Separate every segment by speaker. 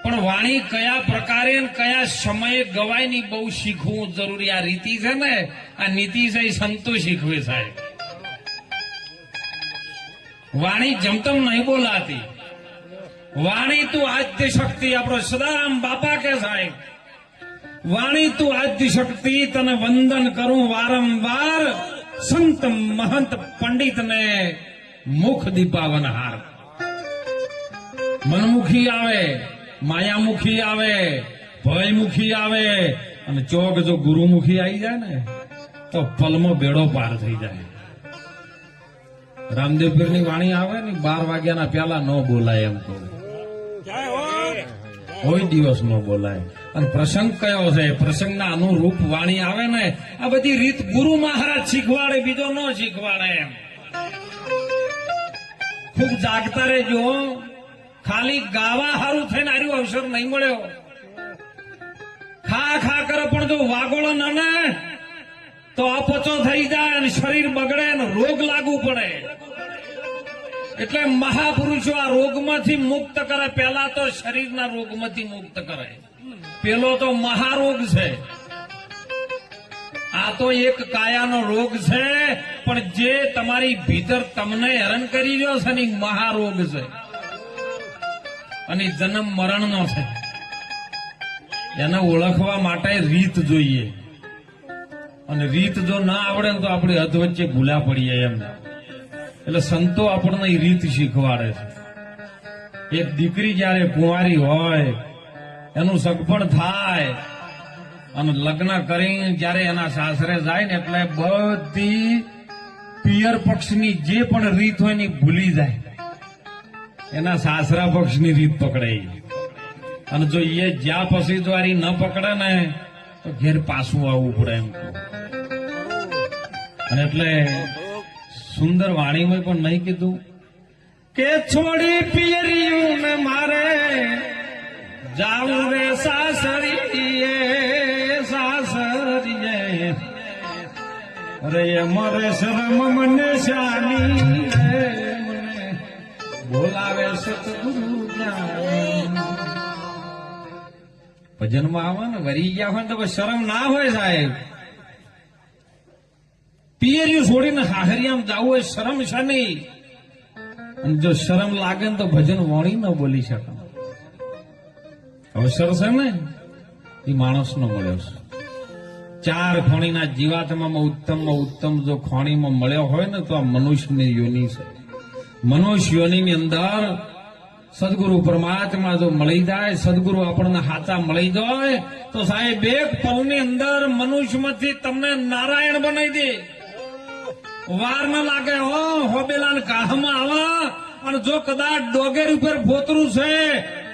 Speaker 1: પણ વાણી કયા પ્રકારે અને કયા સમયે ગવાયની બહુ શીખવું જરૂરી. આ રીતિ છે ને, આ નીતિ છે, એ સંતો શીખવે સાહેબ. વાણી જમતમ નહીં બોલાતી. વાણી તું આદ્ય શક્તિ. આપણો સદારામ બાપા કે સાહેબ, વાણી તું આદ્ય શક્તિ, તને વંદન કરું વારંવાર. સંત મહંત પંડિત ને મુખ દીપાવન હાર. મનમુખી આવે, માયામુખી આવે, ભયમુખી આવે, અને ચોક જો ગુરુમુખી આવી જાય ને તો પલમાં બેડો પાર થઈ જાય. રામદેવ પીરની વાણી આવે ને 12 વાગ્યાના પહેલા ન બોલાય એમ કહું. કોઈ દિવસ ન બોલાય. અને પ્રસંગ કયો છે, પ્રસંગના અનુરૂપ વાણી આવે ને, આ બધી રીત ગુરુ મહારાજ શીખવાડે, બીજો ન શીખવાડે એમ. ખૂબ જાગતા રહેજો. ખાલી ગાવા હારું થઈને આર્યો અવસર નહીં મળ્યો. ખા ખા કરે પણ જો વાગોળો ન તો અપચો થઈ જાય અને શરીર બગડે અને રોગ લાગુ પડે. એટલે મહાપુરુષો આ રોગમાંથી મુક્ત કરે. પહેલા તો શરીરના રોગમાંથી મુક્ત કરે. પેલો તો મહારોગ છે. આ તો એક કાયાનો રોગ છે, પણ જે તમારી ભીતર તમને હેરાન કરી રહ્યો છે ને મહારોગ છે, અને જન્મ મરણનો છે. એને ઓળખવા માટે રીત જોઈએ, અને રીત જો ના આવડે તો આપણે હદ વચ્ચે ભૂલા પડીએ એમ. એટલે સંતો આપણને રીત શીખવાડે છે. એક દીકરી જયારે કુંવારી હોય, એનું સગપણ થાય અને લગ્ન કરીને જયારે એના સાસરે જાય ને, એટલે બધી પિયર પક્ષની જે પણ રીત હોય ને ભૂલી જાય. એના સાસરા પક્ષની રીત પકડાય. અને જો એ જ્યાં પછી દ્વારી ન પકડે ને તો ઘેર પાછું આવવું પડે એમ. અને એટલે સુંદર વાણીમાં પણ નહીં કીધું કે છોડી પિયરિયું ને મારે જાવું રે સાસરીએ સાસરીએ. અરે મરે શરમ મને શાની બોલાવે સતગુરુ જ્ઞાન. ભજનમાં આવે ને વરી ગયા હોય તો શરમ ના હોય સાહેબ. પિયરિયું છોડીને હાહરિયામ જવું હોય શરમ છે નહીં. અને જો શરમ લાગે ને તો ભજન વણી ન બોલી શકે. અવસર છે ને એ માણસ નો મળ્યો છે. 4 ખોણીના જીવાત્મામાં ઉત્તમ જો ખોણીમાં મળ્યો હોય ને તો આ મનુષ્યની યોની છે. મનુષ્ય યોનીની અંદર સદગુરુ પરમાત્મા જો મળી જાય, સદગુરુ આપણને હાચા મળી જાય તો સાહેબ એક પલની અંદર મનુષ્યમાંથી તમને નારાયણ બનાવી દે. વાર ન લાગે. હોબેલા કાહમાં આવા. અને જો કદાચ ડોગેર ઉપર ફોતરું છે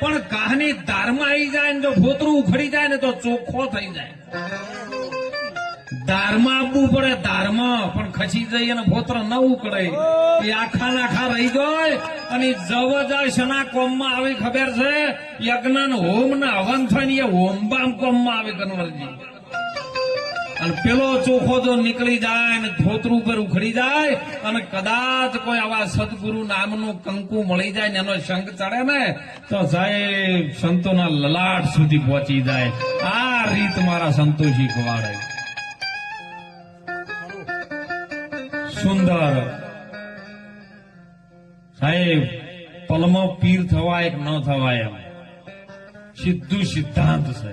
Speaker 1: પણ કાહની ધારમાં આવી જાય ને જો ફોતરું ઉખડી જાય ને તો ચોખ્ખો થઈ જાય. ધારમાં આવવું પડે, ધારમાં પણ ખસી જઈ અને ફોતર ન ઉકળે. એ આખા નાખા રહી જાય. અને જવ જાય શના કોમમાં આવી ખબર છે? યજ્ઞ હોમ ને હવન થાય ને એ હોમબામ કોમમાં આવે કન્વરજી. અને પેલો ચોખ્ખો જો નીકળી જાય ને ફોતરું ઉપર ઉખડી જાય અને કદાચ કોઈ આવા સદગુરુ નામનું કંકુ મળી જાય ને એનો શંખ ચડે ને તો સાહેબ સંતોના લલાટ સુધી પહોંચી જાય. આ રીત મારા સંતો શીખવાડે. સુંદર સાહેબ. પલમાં પીર થવાય કે ન થવાય એમ સીધું સિદ્ધાંત છે.